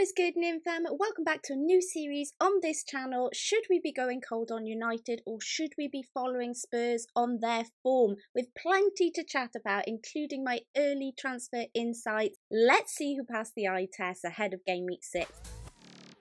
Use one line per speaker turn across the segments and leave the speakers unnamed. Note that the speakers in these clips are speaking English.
What is good, Nim fam? Welcome back to a new series on this channel. Should we be going cold on United or should we be following Spurs on their form? With plenty to chat about, including my early transfer insights. Let's see who passed the eye test ahead of game week 6.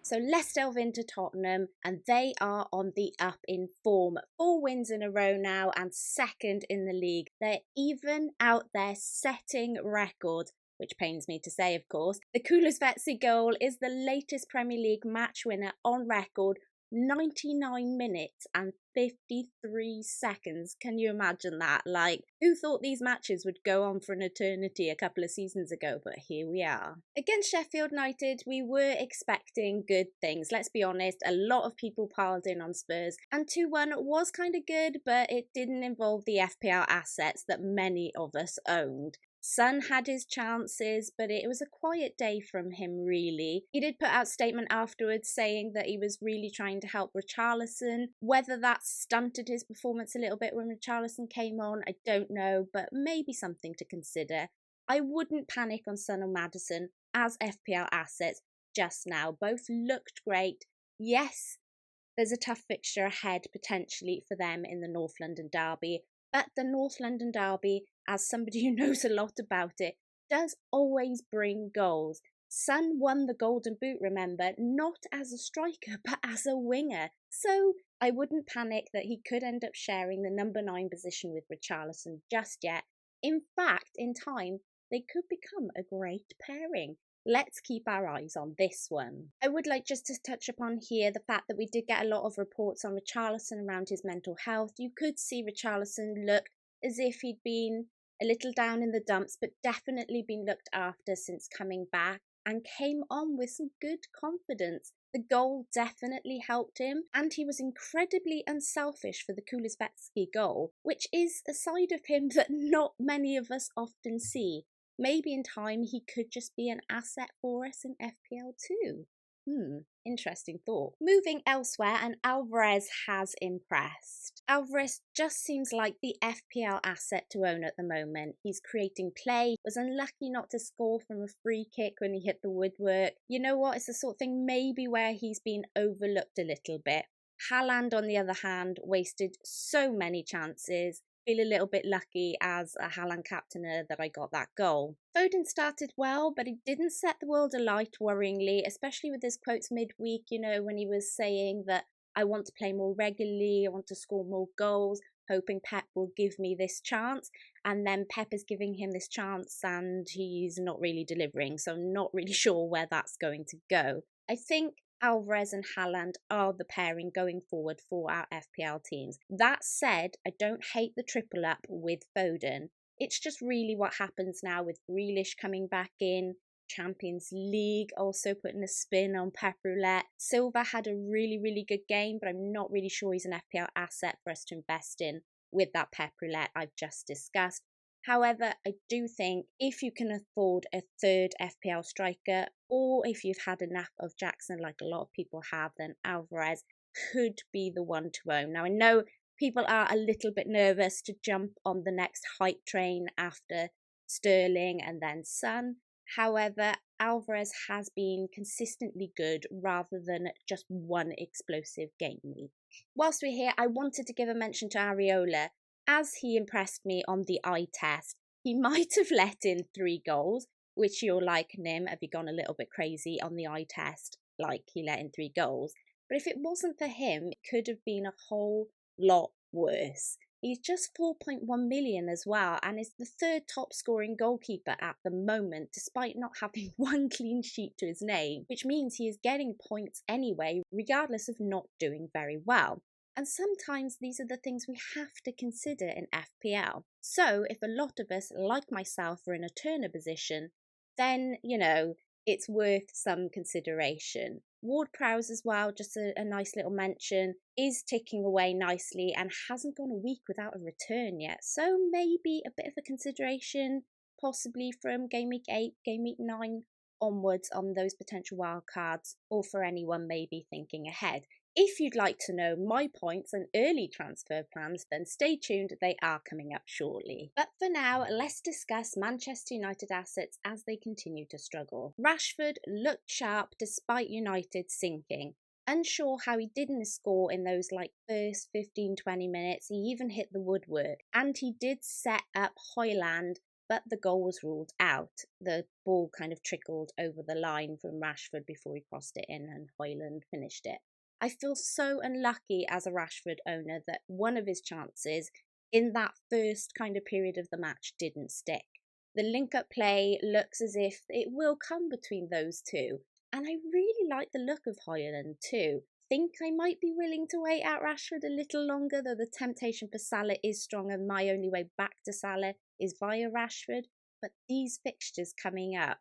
So let's delve into Tottenham, and they are on the up in form. 4 wins in a row now and second in the league. They're even out there setting records, which pains me to say, of course. The Kulusevski goal is the latest Premier League match winner on record, 99 minutes and 53 seconds. Can you imagine that? Like, who thought these matches would go on for an eternity a couple of seasons ago? But here we are. Against Sheffield United, we were expecting good things. Let's be honest, a lot of people piled in on Spurs, and 2-1 was kind of good, but it didn't involve the FPL assets that many of us owned. Son had his chances, but it was a quiet day from him, really. He did put out a statement afterwards saying that he was really trying to help Richarlison. Whether that stunted his performance a little bit when Richarlison came on, I don't know, but maybe something to consider. I wouldn't panic on Son or Maddison as FPL assets just now. Both looked great. Yes, there's a tough fixture ahead potentially for them in the North London derby, but the North London derby, as somebody who knows a lot about it, does always bring goals. Son won the Golden Boot, remember, not as a striker, but as a winger. So I wouldn't panic that he could end up sharing the number 9 position with Richarlison just yet. In fact, in time, they could become a great pairing. Let's keep our eyes on this one. I would like just to touch upon here the fact that we did get a lot of reports on Richarlison around his mental health. You could see Richarlison look as if he'd been a little down in the dumps, but definitely been looked after since coming back and came on with some good confidence. The goal definitely helped him, and he was incredibly unselfish for the Kulusevski goal, which is a side of him that not many of us often see. Maybe in time he could just be an asset for us in FPL too. Interesting thought. Moving elsewhere, and Alvarez has impressed. Alvarez just seems like the FPL asset to own at the moment. He's creating play, was unlucky not to score from a free kick when he hit the woodwork. You know what, it's the sort of thing maybe where he's been overlooked a little bit. Haaland, on the other hand, wasted so many chances. Feel a little bit lucky as a Haaland captainer that I got that goal. Foden started well, but he didn't set the world alight worryingly, especially with his quotes midweek, when he was saying that I want to play more regularly, I want to score more goals, hoping Pep will give me this chance. And then Pep is giving him this chance and he's not really delivering, so I'm not really sure where that's going to go. I think Alvarez and Haaland are the pairing going forward for our FPL teams. That said, I don't hate the triple up with Foden. It's just really what happens now with Grealish coming back in, Champions League also putting a spin on Pep Roulette. Silva had a really good game, but I'm not really sure he's an FPL asset for us to invest in with that Pep Roulette I've just discussed. However, I do think if you can afford a third FPL striker, or if you've had enough of Jackson like a lot of people have, then Alvarez could be the one to own. Now, I know people are a little bit nervous to jump on the next hype train after Sterling and then Son. However, Alvarez has been consistently good rather than just one explosive game week. Whilst we're here, I wanted to give a mention to Areola. As he impressed me on the eye test, he might have let in 3 goals, which you're like, Nim, have you gone a little bit crazy on the eye test, like he let in 3 goals? But if it wasn't for him, it could have been a whole lot worse. He's just 4.1 million as well, and is the 3rd top scoring goalkeeper at the moment, despite not having 1 clean sheet to his name, which means he is getting points anyway, regardless of not doing very well. And sometimes these are the things we have to consider in FPL. So if a lot of us, like myself, are in a Turner position, then, it's worth some consideration. Ward-Prowse as well, just a nice little mention, is ticking away nicely and hasn't gone a week without a return yet. So maybe a bit of a consideration, possibly from game week 8, game week 9 onwards on those potential wildcards, or for anyone maybe thinking ahead. If you'd like to know my points and early transfer plans, then stay tuned, they are coming up shortly. But for now, let's discuss Manchester United assets as they continue to struggle. Rashford looked sharp despite United sinking. Unsure how he didn't score in those first 15-20 minutes, he even hit the woodwork. And he did set up Højlund, but the goal was ruled out. The ball kind of trickled over the line from Rashford before he crossed it in and Højlund finished it. I feel so unlucky as a Rashford owner that one of his chances in that first kind of period of the match didn't stick. The link-up play looks as if it will come between those two. And I really like the look of Højlund too. Think I might be willing to wait out Rashford a little longer, though the temptation for Salah is strong and my only way back to Salah is via Rashford. But these fixtures coming up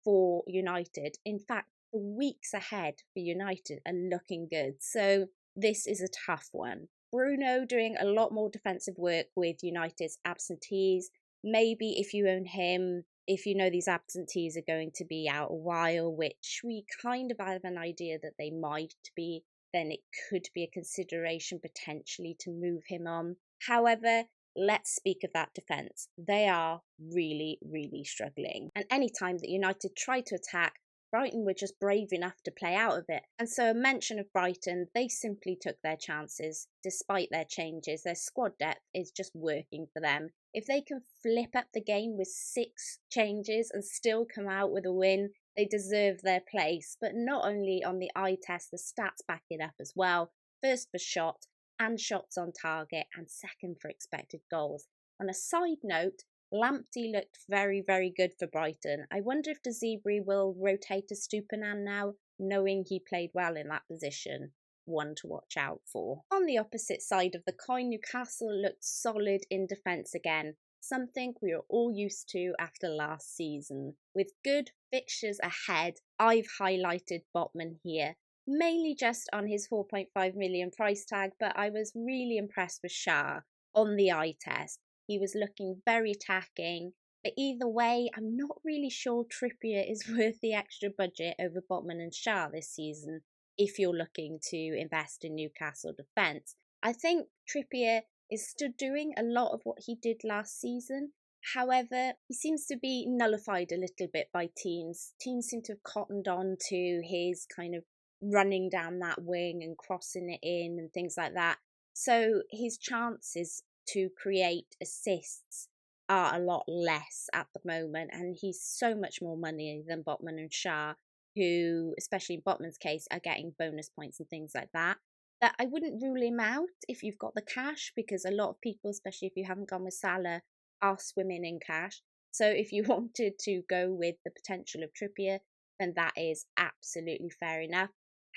for United, in fact, the weeks ahead for United are looking good. So this is a tough one. Bruno doing a lot more defensive work with United's absentees. Maybe if you own him, if you know these absentees are going to be out a while, which we kind of have an idea that they might be, then it could be a consideration potentially to move him on. However, let's speak of that defence. They are really, really struggling. And any time that United try to attack, Brighton were just brave enough to play out of it. And so a mention of Brighton, they simply took their chances. Despite their changes, their squad depth is just working for them. If they can flip up the game with 6 changes and still come out with a win, they deserve their place. But not only on the eye test, the stats back it up as well. First for shot and shots on target, and second for expected goals. On a side note, Lamptey looked very, very good for Brighton. I wonder if De Zerbi will rotate to Stupinan now, knowing he played well in that position. One to watch out for. On the opposite side of the coin, Newcastle looked solid in defence again, something we are all used to after last season. With good fixtures ahead, I've highlighted Botman here, mainly just on his 4.5 million price tag, but I was really impressed with Shah on the eye test. He was looking very attacking, but either way, I'm not really sure Trippier is worth the extra budget over Botman and Shah this season if you're looking to invest in Newcastle defence. I think Trippier is still doing a lot of what he did last season. However, he seems to be nullified a little bit by teams. Teams seem to have cottoned on to his kind of running down that wing and crossing it in and things like that. So his chances to create assists are a lot less at the moment, and he's so much more money than Botman and Shah, who, especially in Botman's case, are getting bonus points and things like that. That I wouldn't rule him out if you've got the cash, because a lot of people, especially if you haven't gone with Salah, are swimming in cash. So if you wanted to go with the potential of Trippier, then that is absolutely fair enough.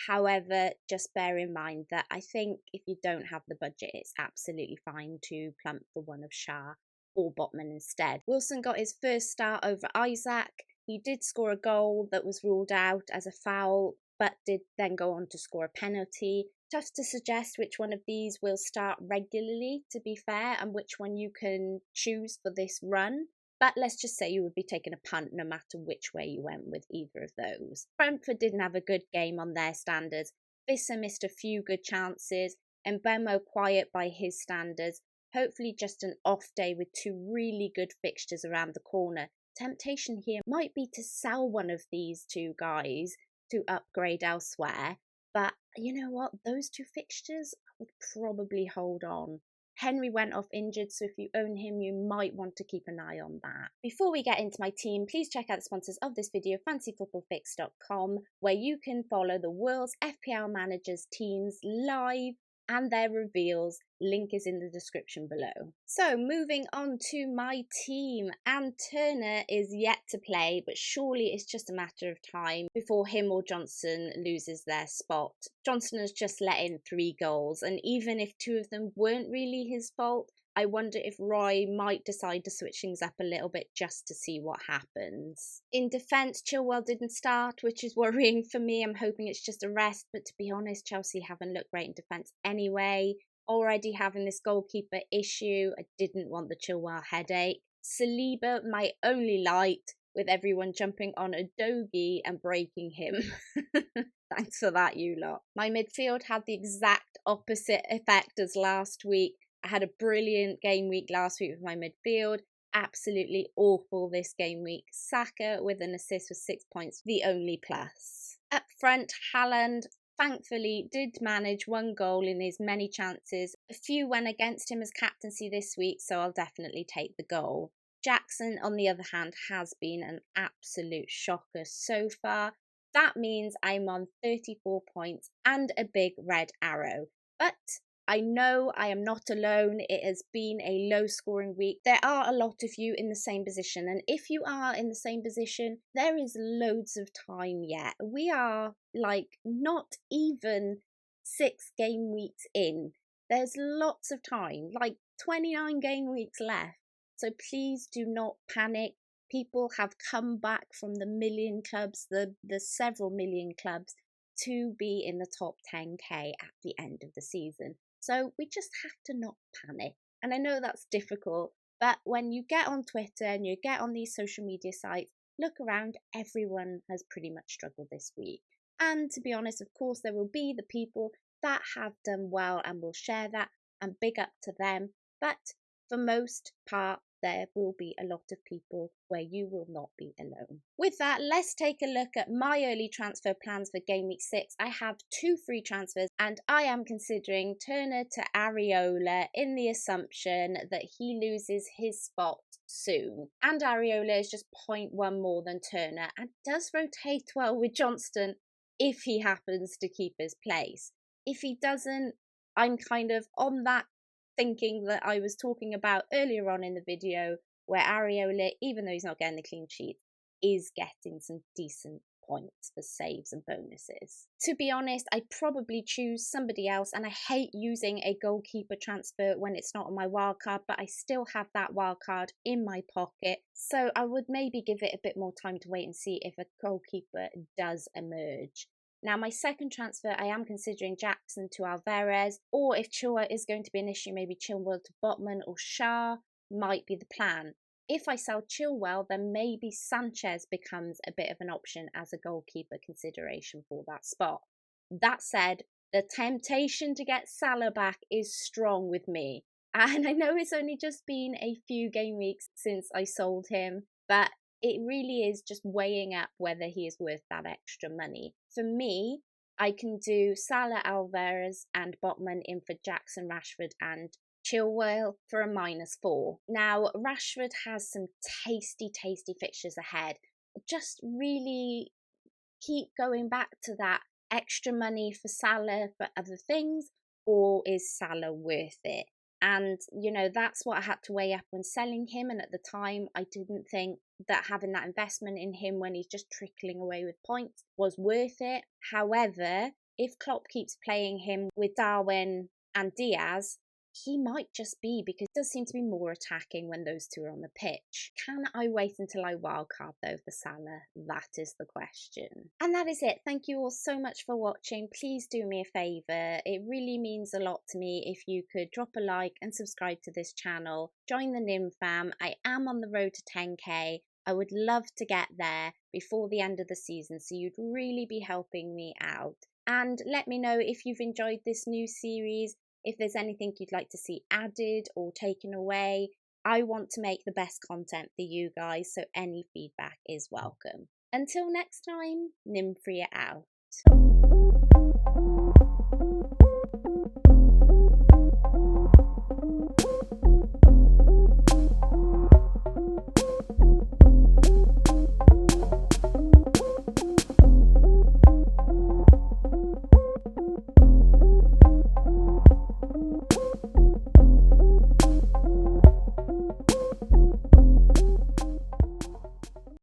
However, just bear in mind that I think if you don't have the budget, it's absolutely fine to plump for one of Shah or Botman instead. Wilson got his first start over Isaac. He did score a goal that was ruled out as a foul, but did then go on to score a penalty. Tough to suggest which one of these will start regularly, to be fair, and which one you can choose for this run. But let's just say you would be taking a punt no matter which way you went with either of those. Brentford didn't have a good game on their standards. Visser missed a few good chances, and Mbeumo quiet by his standards. Hopefully just an off day with 2 really good fixtures around the corner. Temptation here might be to sell one of these 2 guys to upgrade elsewhere. But you know what? Those 2 fixtures, I would probably hold on. Henry went off injured, so if you own him, you might want to keep an eye on that. Before we get into my team, please check out the sponsors of this video, fantasyfootballfix.com, where you can follow the world's FPL managers' teams live and their reveals. Link is in the description below. So moving on to my team, and Turner is yet to play, but surely it's just a matter of time before him or Johnson loses their spot. Johnson has just let in 3 goals, and even if 2 of them weren't really his fault, I wonder if Roy might decide to switch things up a little bit just to see what happens. In defence, Chilwell didn't start, which is worrying for me. I'm hoping it's just a rest, but to be honest, Chelsea haven't looked great in defence anyway. Already having this goalkeeper issue, I didn't want the Chilwell headache. Saliba, my only light, with everyone jumping on Udogie and breaking him. Thanks for that, you lot. My midfield had the exact opposite effect as last week. I had a brilliant game week last week with my midfield. Absolutely awful this game week. Saka with an assist with 6 points, the only plus. Up front, Haaland thankfully did manage 1 goal in his many chances. A few went against him as captaincy this week, so I'll definitely take the goal. Jackson, on the other hand, has been an absolute shocker so far. That means I'm on 34 points and a big red arrow. But I know I am not alone. It has been a low scoring week. There are a lot of you in the same position. And if you are in the same position, there is loads of time yet. We are like not even 6 game weeks in. There's lots of time, like 29 game weeks left. So please do not panic. People have come back from the million clubs, the several million clubs, to be in the top 10k at the end of the season. So we just have to not panic. And I know that's difficult, but when you get on Twitter and you get on these social media sites, look around, everyone has pretty much struggled this week. And to be honest, of course, there will be the people that have done well and will share that, and big up to them. But for most part, there will be a lot of people where you will not be alone. With that, let's take a look at my early transfer plans for Game Week 6. I have 2 free transfers and I am considering Turner to Areola in the assumption that he loses his spot soon. And Areola is just 0.1 more than Turner and does rotate well with Johnston if he happens to keep his place. If he doesn't, I'm kind of on that thinking that I was talking about earlier on in the video, where Areola, even though he's not getting the clean sheet, is getting some decent points for saves and bonuses. To be honest, I'd probably choose somebody else, and I hate using a goalkeeper transfer when it's not on my wildcard, but I still have that wildcard in my pocket, so I would maybe give it a bit more time to wait and see if a goalkeeper does emerge. Now, my second transfer, I am considering Jackson to Alvarez, or if Chilwell is going to be an issue, maybe Chilwell to Botman or Shah might be the plan. If I sell Chilwell, then maybe Sanchez becomes a bit of an option as a goalkeeper consideration for that spot. That said, the temptation to get Salah back is strong with me. And I know it's only just been a few game weeks since I sold him, but it really is just weighing up whether he is worth that extra money. For me, I can do Salah, Alvarez and Botman in for Jackson, Rashford and Chilwell for a -4. Now, Rashford has some tasty fixtures ahead. Just really keep going back to that extra money for Salah for other things, or is Salah worth it? And, you know, that's what I had to weigh up when selling him. And at the time, I didn't think that having that investment in him when he's just trickling away with points was worth it. However, if Klopp keeps playing him with Darwin and Diaz, he might just be, because it does seem to be more attacking when those two are on the pitch. Can I wait until I wildcard though for Salah? That is the question. And that is it. Thank you all so much for watching. Please do me a favour. It really means a lot to me if you could drop a like and subscribe to this channel. Join the Nim fam. I am on the road to 10k. I would love to get there before the end of the season, so you'd really be helping me out. And let me know if you've enjoyed this new series, if there's anything you'd like to see added or taken away. I want to make the best content for you guys, so any feedback is welcome. Until next time, Nymphria out.